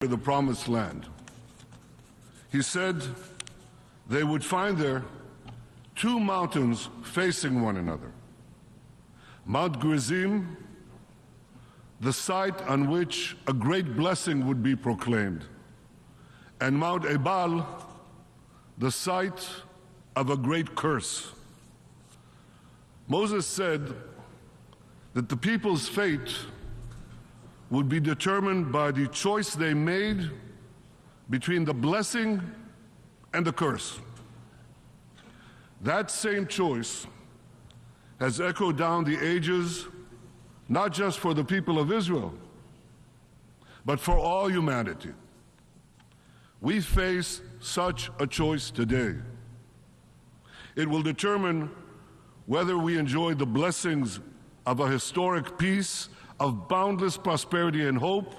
the promised land. He said they would find there two mountains facing one another. Mount Gerizim, the site on which a great blessing would be proclaimed, and Mount Ebal, the site of a great curse. Moses said that the people's fate would be determined by the choice they made between the blessing and the curse. That same choice has echoed down the ages, not just for the people of Israel, but for all humanity. We face such a choice today. It will determine whether we enjoy the blessings of a historic peace, of boundless prosperity and hope,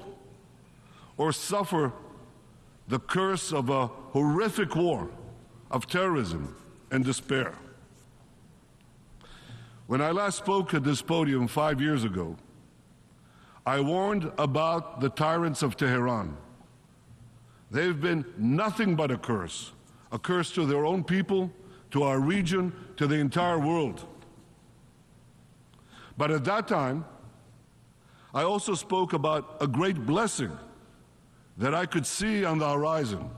or suffer the curse of a horrific war of terrorism and despair. When I last spoke at this podium 5 years ago, I warned about the tyrants of Tehran. They've been nothing but a curse to their own people, to our region, to the entire world. But at that time, I also spoke about a great blessing that I could see on the horizon.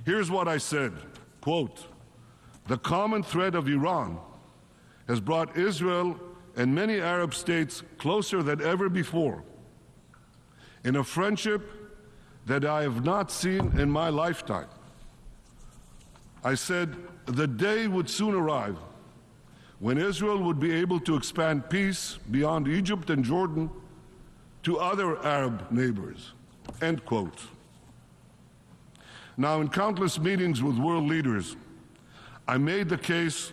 Here's what I said, quote, "The common thread of Iran has brought Israel and many Arab states closer than ever before in a friendship that I have not seen in my lifetime." I said the day would soon arrive when Israel would be able to expand peace beyond Egypt and Jordan to other Arab neighbors, end quote. Now, in countless meetings with world leaders, I made the case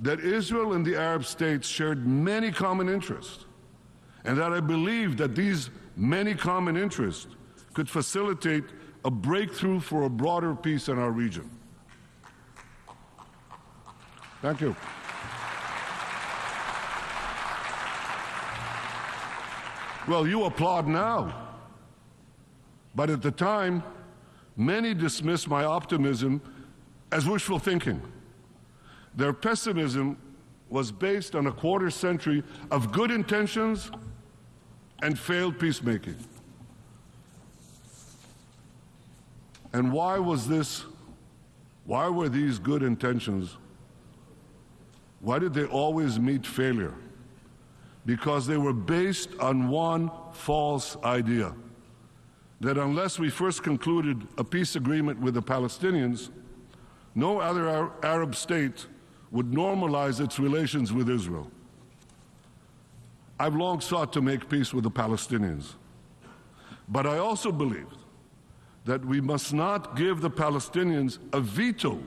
that Israel and the Arab states shared many common interests, and that I believed that these many common interests could facilitate a breakthrough for a broader peace in our region. Thank you. Well, you applaud now. But at the time, many dismissed my optimism as wishful thinking. Their pessimism was based on a quarter century of good intentions and failed peacemaking. And why was this? Why were these good intentions? Why did they always meet failure? Because they were based on one false idea, that unless we first concluded a peace agreement with the Palestinians, no other Arab state would normalize its relations with Israel. I've long sought to make peace with the Palestinians, but I also believed that we must not give the Palestinians a veto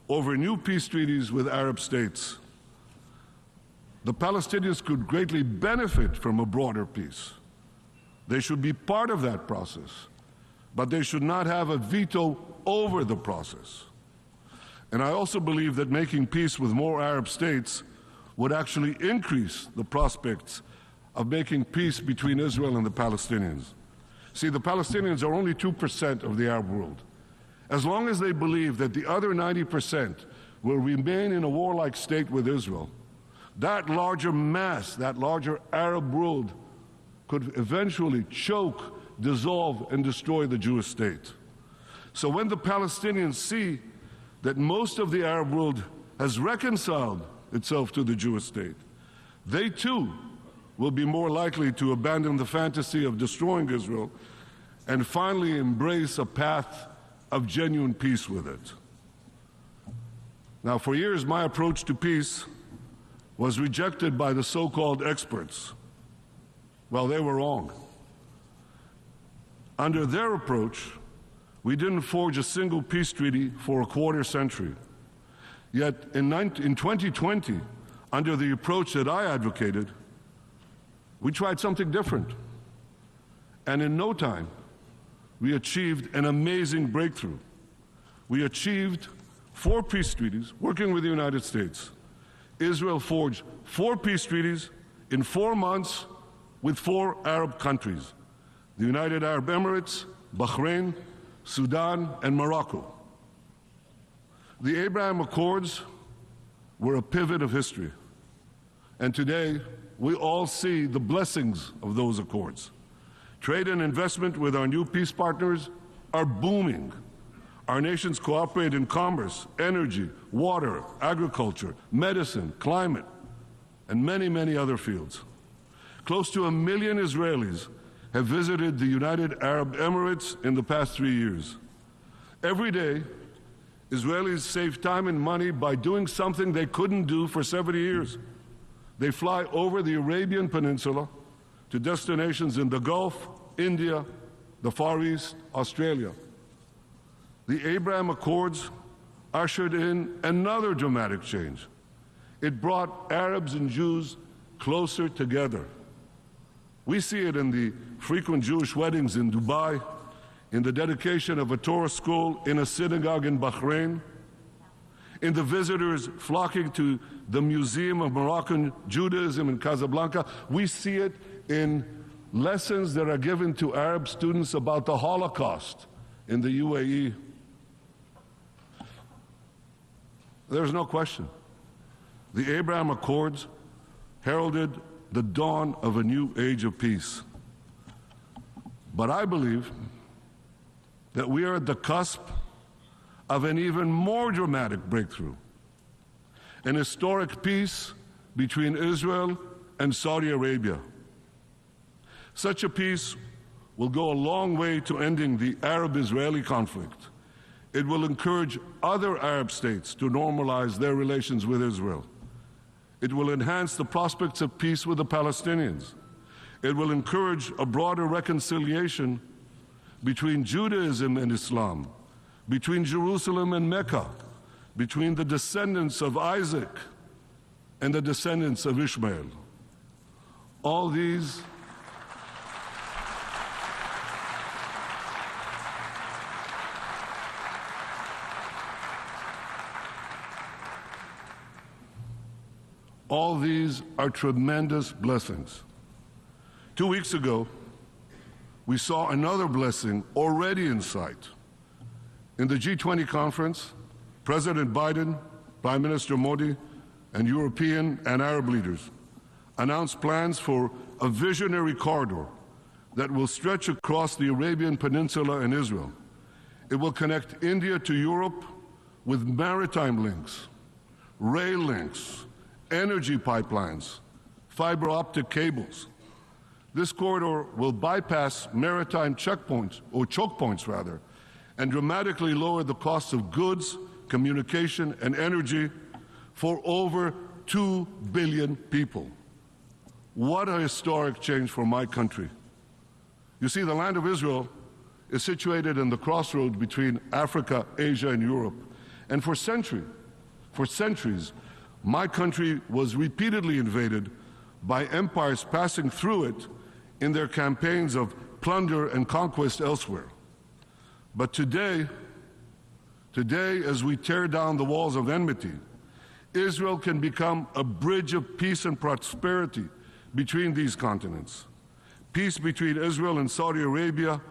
over new peace treaties with Arab states. The Palestinians could greatly benefit from a broader peace. They should be part of that process, but they should not have a veto over the process. And I also believe that making peace with more Arab states would actually increase the prospects of making peace between Israel and the Palestinians. See, the Palestinians are only 2% of the Arab world. As long as they believe that the other 90% will remain in a warlike state with Israel, that larger mass, that larger Arab world could eventually choke, dissolve, and destroy the Jewish state. So when the Palestinians see that most of the Arab world has reconciled itself to the Jewish state, they too will be more likely to abandon the fantasy of destroying Israel and finally embrace a path of genuine peace with it. Now, for years, my approach to peace was rejected by the so-called experts. Well, they were wrong. Under their approach, we didn't forge a single peace treaty for a quarter century. Yet in 2020, under the approach that I advocated, we tried something different. And in no time, we achieved an amazing breakthrough. We achieved 4 peace treaties working with the United States. Israel forged 4 peace treaties in 4 months with 4 Arab countries. the United Arab Emirates, Bahrain, Sudan, and Morocco. The Abraham Accords were a pivot of history, and today we all see the blessings of those accords. Trade and investment with our new peace partners are booming. Our nations cooperate in commerce, energy, water, agriculture, medicine, climate, and many, many other fields. Close to 1 million Israelis have visited the United Arab Emirates in the past 3 years. Every day, Israelis save time and money by doing something they couldn't do for 70 years. They fly over the Arabian Peninsula to destinations in the Gulf, India, the Far East, Australia. The Abraham Accords ushered in another dramatic change. It brought Arabs and Jews closer together. We see it in the frequent Jewish weddings in Dubai, in the dedication of a Torah school in a synagogue in Bahrain, in the visitors flocking to the Museum of Moroccan Judaism in Casablanca. We see it in lessons that are given to Arab students about the Holocaust in the UAE. There's no question. The Abraham Accords heralded the dawn of a new age of peace. But I believe that we are at the cusp of an even more dramatic breakthrough, an historic peace between Israel and Saudi Arabia. Such a peace will go a long way to ending the Arab-Israeli conflict. It will encourage other Arab states to normalize their relations with Israel. It will enhance the prospects of peace with the Palestinians. It will encourage a broader reconciliation between Judaism and Islam, between Jerusalem and Mecca, between the descendants of Isaac and the descendants of Ishmael. All these are tremendous blessings. 2 weeks ago, we saw another blessing already in sight. In the G20 conference, President Biden, Prime Minister Modi, and European and Arab leaders announced plans for a visionary corridor that will stretch across the Arabian Peninsula and Israel. It will connect India to Europe with maritime links, rail links, energy pipelines, fiber optic cables. This corridor will bypass maritime checkpoints, or choke points rather, and dramatically lower the cost of goods, communication, and energy for over 2 billion people. What a historic change for my country. You see, the land of Israel is situated in the crossroads between Africa, Asia, and Europe. And for centuries, my country was repeatedly invaded by empires passing through it in their campaigns of plunder and conquest elsewhere. But today, as we tear down the walls of enmity, Israel can become a bridge of peace and prosperity between these continents. Peace between Israel and Saudi Arabia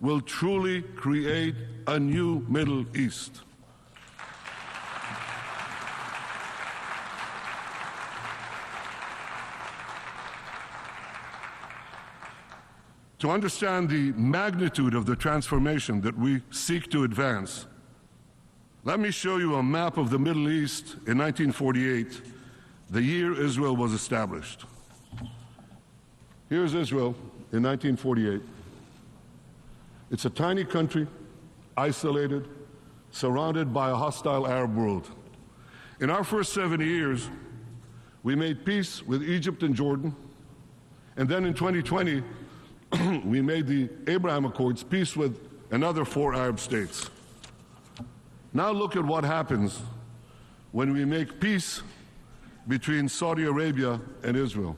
will truly create a new Middle East. To understand the magnitude of the transformation that we seek to advance, let me show you a map of the Middle East in 1948, the year Israel was established. Here's Israel in 1948. It's a tiny country, isolated, surrounded by a hostile Arab world. In our first 70 years, we made peace with Egypt and Jordan, and then in 2020, we made the Abraham Accords, peace with another 4 Arab states. Now look at what happens when we make peace between Saudi Arabia and Israel.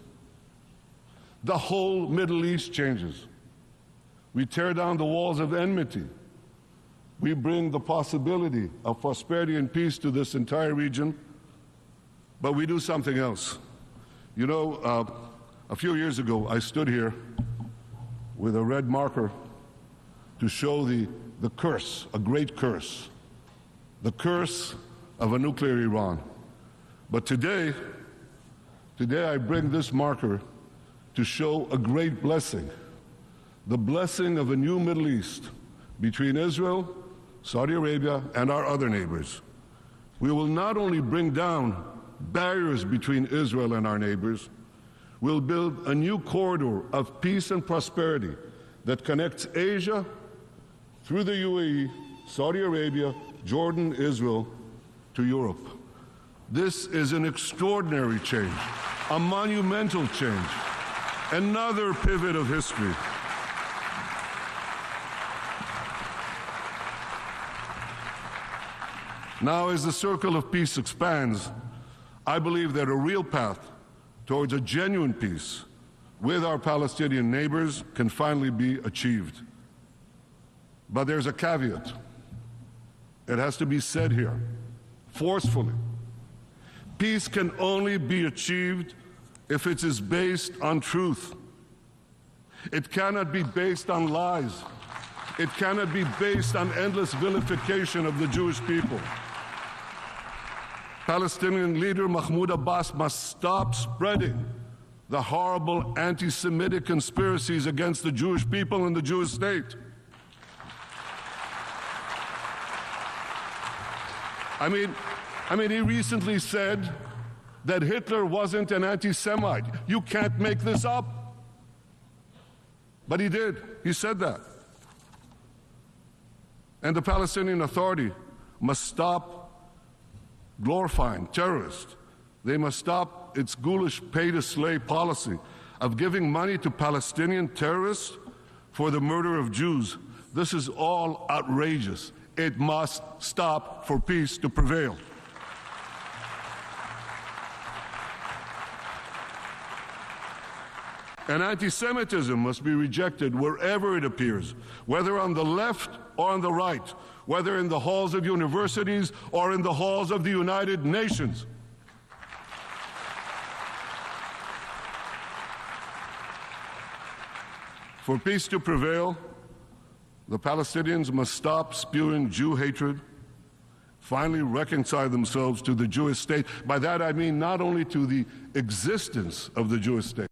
The whole Middle East changes. We tear down the walls of enmity. We bring the possibility of prosperity and peace to this entire region, but we do something else. You know, a few years ago, I stood here with a red marker to show the curse, a great curse, the curse of a nuclear Iran. But today I bring this marker to show a great blessing, the blessing of a new Middle East between Israel, Saudi Arabia, and our other neighbors. We will not only bring down barriers between Israel and our neighbors, we'll build a new corridor of peace and prosperity that connects Asia through the UAE, Saudi Arabia, Jordan, Israel, to Europe. This is an extraordinary change, a monumental change, another pivot of history. Now, as the circle of peace expands, I believe that a real path towards a genuine peace with our Palestinian neighbors can finally be achieved. But there's a caveat. It has to be said here, forcefully. Peace can only be achieved if it is based on truth. It cannot be based on lies. It cannot be based on endless vilification of the Jewish people. Palestinian leader Mahmoud Abbas must stop spreading the horrible anti-Semitic conspiracies against the Jewish people and the Jewish state. I mean, he recently said that Hitler wasn't an anti-Semite. You can't make this up. But he did. He said that. And the Palestinian Authority must stop glorifying terrorists. They must stop its ghoulish pay-to-slay policy of giving money to Palestinian terrorists for the murder of Jews. This is all outrageous. It must stop for peace to prevail. And anti-Semitism must be rejected wherever it appears, whether on the left or on the right, whether in the halls of universities or in the halls of the United Nations. For peace to prevail, the Palestinians must stop spewing Jew hatred, finally reconcile themselves to the Jewish state. By that I mean not only to the existence of the Jewish state,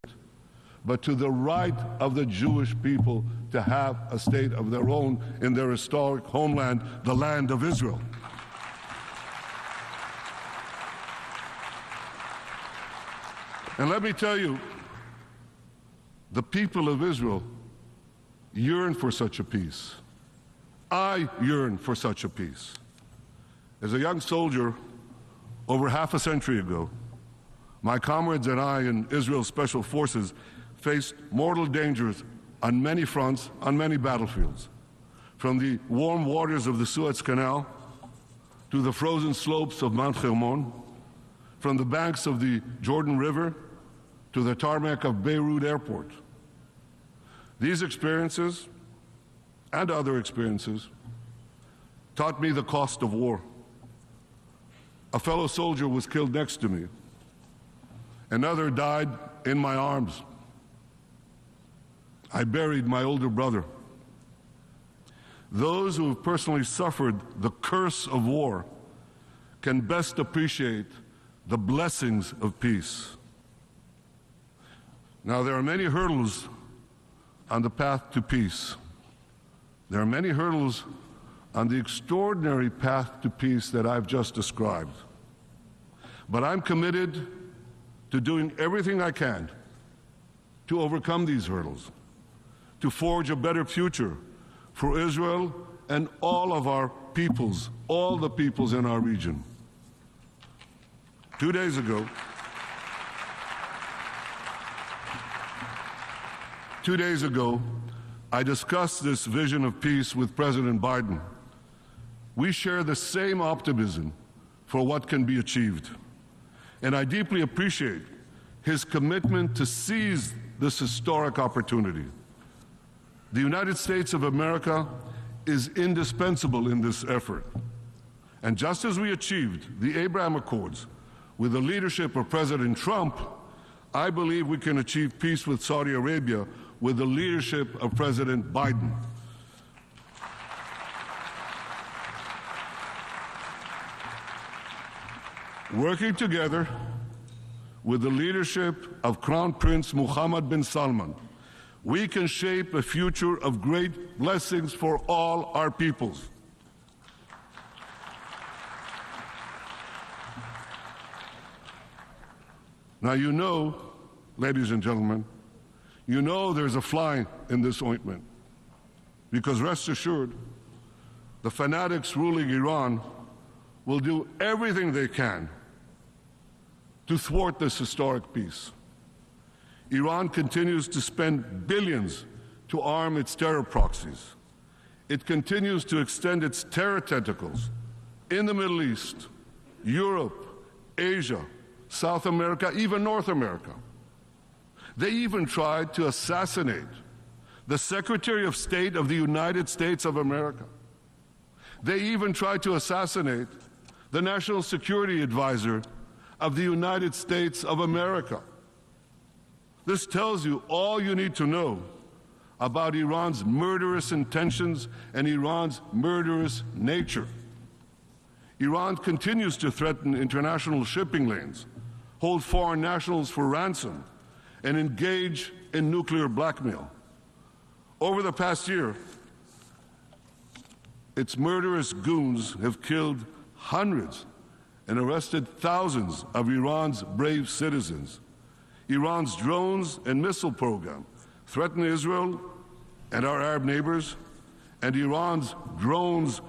but to the right of the Jewish people to have a state of their own in their historic homeland, the land of Israel. And let me tell you, the people of Israel yearn for such a peace. I yearn for such a peace. As a young soldier over half a century ago, my comrades and I in Israel's Special Forces faced mortal dangers on many fronts, on many battlefields, from the warm waters of the Suez Canal to the frozen slopes of Mount Hermon, from the banks of the Jordan River to the tarmac of Beirut Airport. These experiences and other experiences taught me the cost of war. A fellow soldier was killed next to me. Another died in my arms. I buried my older brother. Those who have personally suffered the curse of war can best appreciate the blessings of peace. Now, there are many hurdles on the path to peace. There are many hurdles on the extraordinary path to peace that I've just described. But I'm committed to doing everything I can to overcome these hurdles, to forge a better future for Israel and all of our peoples, all the peoples in our region. 2 days ago, I discussed this vision of peace with President Biden. We share the same optimism for what can be achieved. And I deeply appreciate his commitment to seize this historic opportunity. The United States of America is indispensable in this effort. And just as we achieved the Abraham Accords with the leadership of President Trump, I believe we can achieve peace with Saudi Arabia with the leadership of President Biden. Working together with the leadership of Crown Prince Mohammed bin Salman, we can shape a future of great blessings for all our peoples. Now, you know, ladies and gentlemen, you know there's a fly in this ointment, because rest assured, the fanatics ruling Iran will do everything they can to thwart this historic peace. Iran continues to spend billions to arm its terror proxies. It continues to extend its terror tentacles in the Middle East, Europe, Asia, South America, even North America. They even tried to assassinate the Secretary of State of the United States of America. They even tried to assassinate the National Security Advisor of the United States of America. This tells you all you need to know about Iran's murderous intentions and Iran's murderous nature. Iran continues to threaten international shipping lanes, hold foreign nationals for ransom, and engage in nuclear blackmail. Over the past year, its murderous goons have killed hundreds and arrested thousands of Iran's brave citizens. Iran's drones and missile program threaten Israel and our Arab neighbors, and Iran's drones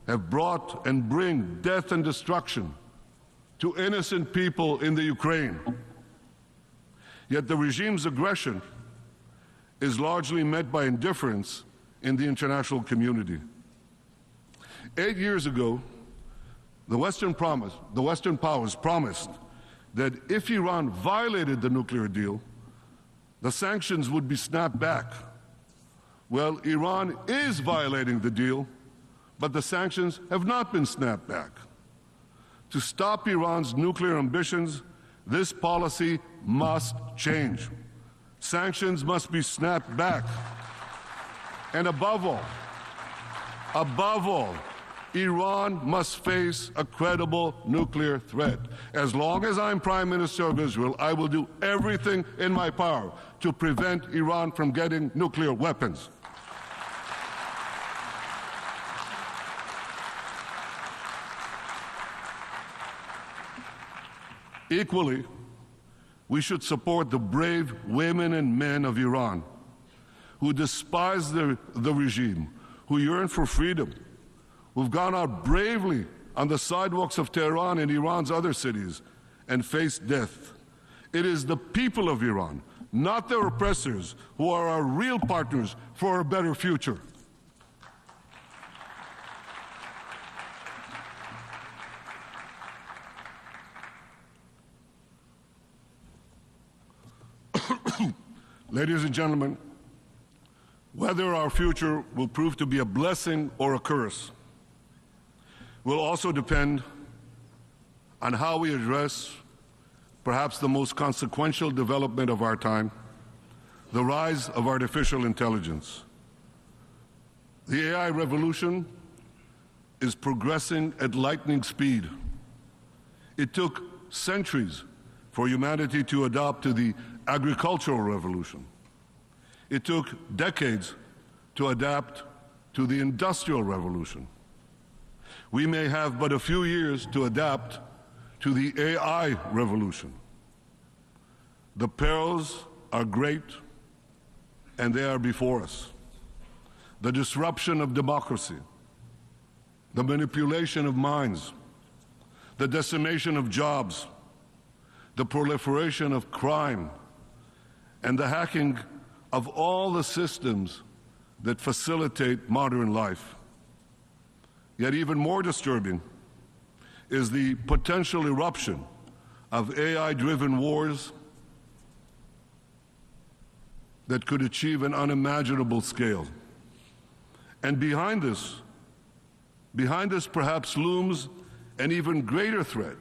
have brought and bring death and destruction to innocent people in the Ukraine. Yet the regime's aggression is largely met by indifference in the international community. 8 years ago, the Western powers promised that if Iran violated the nuclear deal, the sanctions would be snapped back. Well, Iran is violating the deal, but the sanctions have not been snapped back. To stop Iran's nuclear ambitions, this policy must change. Sanctions must be snapped back. And above all, Iran must face a credible nuclear threat. As long as I'm Prime Minister of Israel, I will do everything in my power to prevent Iran from getting nuclear weapons. Equally, we should support the brave women and men of Iran who despise the regime, who yearn for freedom, who've gone out bravely on the sidewalks of Tehran and Iran's other cities and faced death. It is the people of Iran, not their oppressors, who are our real partners for a better future. Ladies and gentlemen, whether our future will prove to be a blessing or a curse will also depend on how we address perhaps the most consequential development of our time, the rise of artificial intelligence. The AI revolution is progressing at lightning speed. It took centuries for humanity to adapt to the agricultural revolution. It took decades to adapt to the industrial revolution. We may have but a few years to adapt to the AI revolution. The perils are great, and they are before us. The disruption of democracy, the manipulation of minds, the decimation of jobs, the proliferation of crime, and the hacking of all the systems that facilitate modern life. Yet even more disturbing is the potential eruption of AI-driven wars that could achieve an unimaginable scale. And behind this perhaps looms an even greater threat,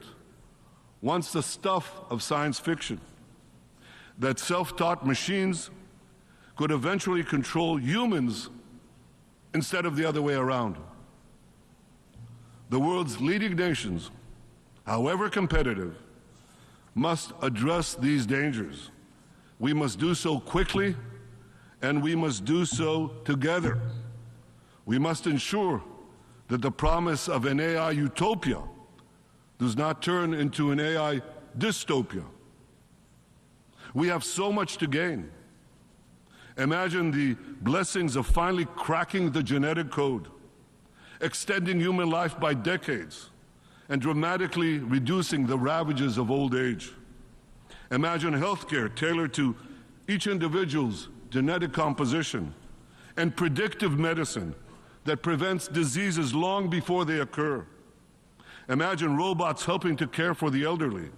once the stuff of science fiction, that self-taught machines could eventually control humans instead of the other way around. The world's leading nations, however competitive, must address these dangers. We must do so quickly, and we must do so together. We must ensure that the promise of an AI utopia does not turn into an AI dystopia. We have so much to gain. Imagine the blessings of finally cracking the genetic code, extending human life by decades, and dramatically reducing the ravages of old age. Imagine healthcare tailored to each individual's genetic composition and predictive medicine that prevents diseases long before they occur. Imagine robots helping to care for the elderly.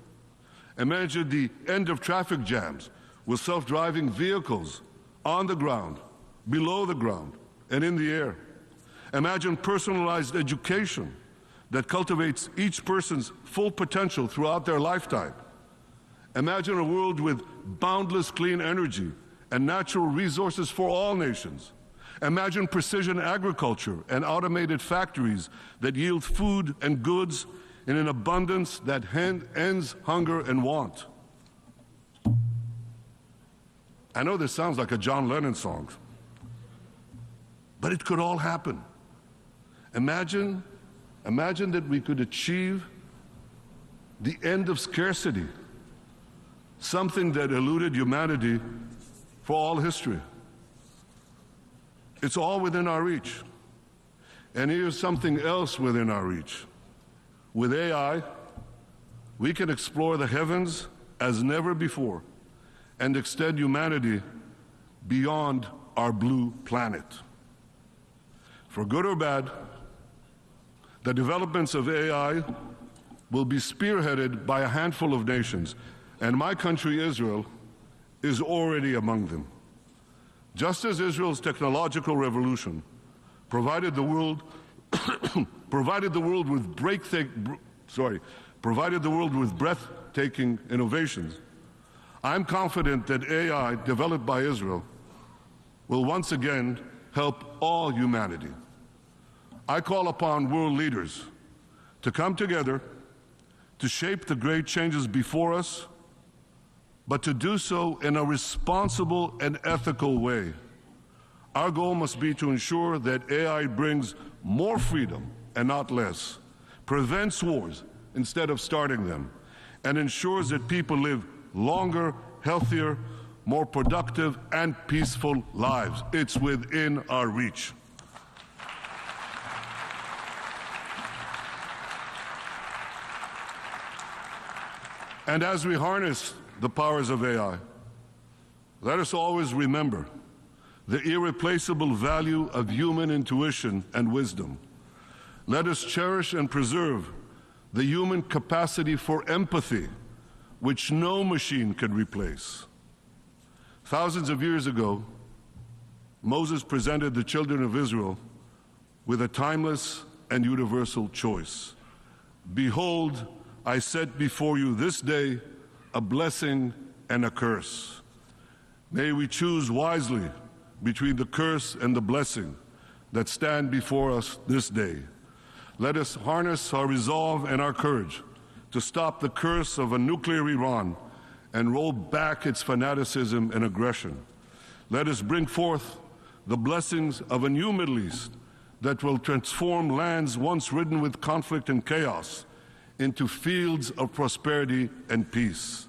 Imagine the end of traffic jams with self-driving vehicles on the ground, below the ground, and in the air. Imagine personalized education that cultivates each person's full potential throughout their lifetime. Imagine a world with boundless clean energy and natural resources for all nations. Imagine precision agriculture and automated factories that yield food and goods in an abundance that ends hunger and want. I know this sounds like a John Lennon song, but it could all happen. Imagine that we could achieve the end of scarcity, something that eluded humanity for all history. It's all within our reach. And here's something else within our reach. With AI, we can explore the heavens as never before and extend humanity beyond our blue planet. For good or bad, the developments of AI will be spearheaded by a handful of nations, and my country, Israel, is already among them. Just as Israel's technological revolution provided the world with breathtaking innovations, I'm confident that AI developed by Israel will once again help all humanity. I call upon world leaders to come together to shape the great changes before us, but to do so in a responsible and ethical way. Our goal must be to ensure that AI brings more freedom and not less, prevents wars instead of starting them, and ensures that people live longer, healthier, more productive, and peaceful lives. It's within our reach. And as we harness the powers of AI, let us always remember the irreplaceable value of human intuition and wisdom. Let us cherish and preserve the human capacity for empathy, which no machine can replace. Thousands of years ago, Moses presented the children of Israel with a timeless and universal choice. Behold, I set before you this day a blessing and a curse. May we choose wisely between the curse and the blessing that stand before us this day. Let us harness our resolve and our courage to stop the curse of a nuclear Iran and roll back its fanaticism and aggression. Let us bring forth the blessings of a new Middle East that will transform lands once ridden with conflict and chaos into fields of prosperity and peace.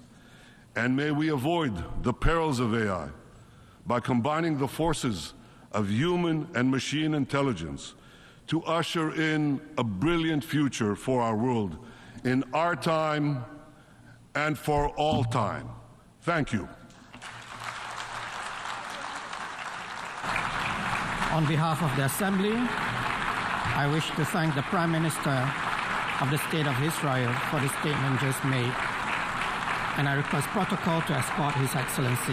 And may we avoid the perils of AI by combining the forces of human and machine intelligence to usher in a brilliant future for our world in our time and for all time. Thank you. On behalf of the Assembly, I wish to thank the Prime Minister of the State of Israel for the statement just made, and I request protocol to escort His Excellency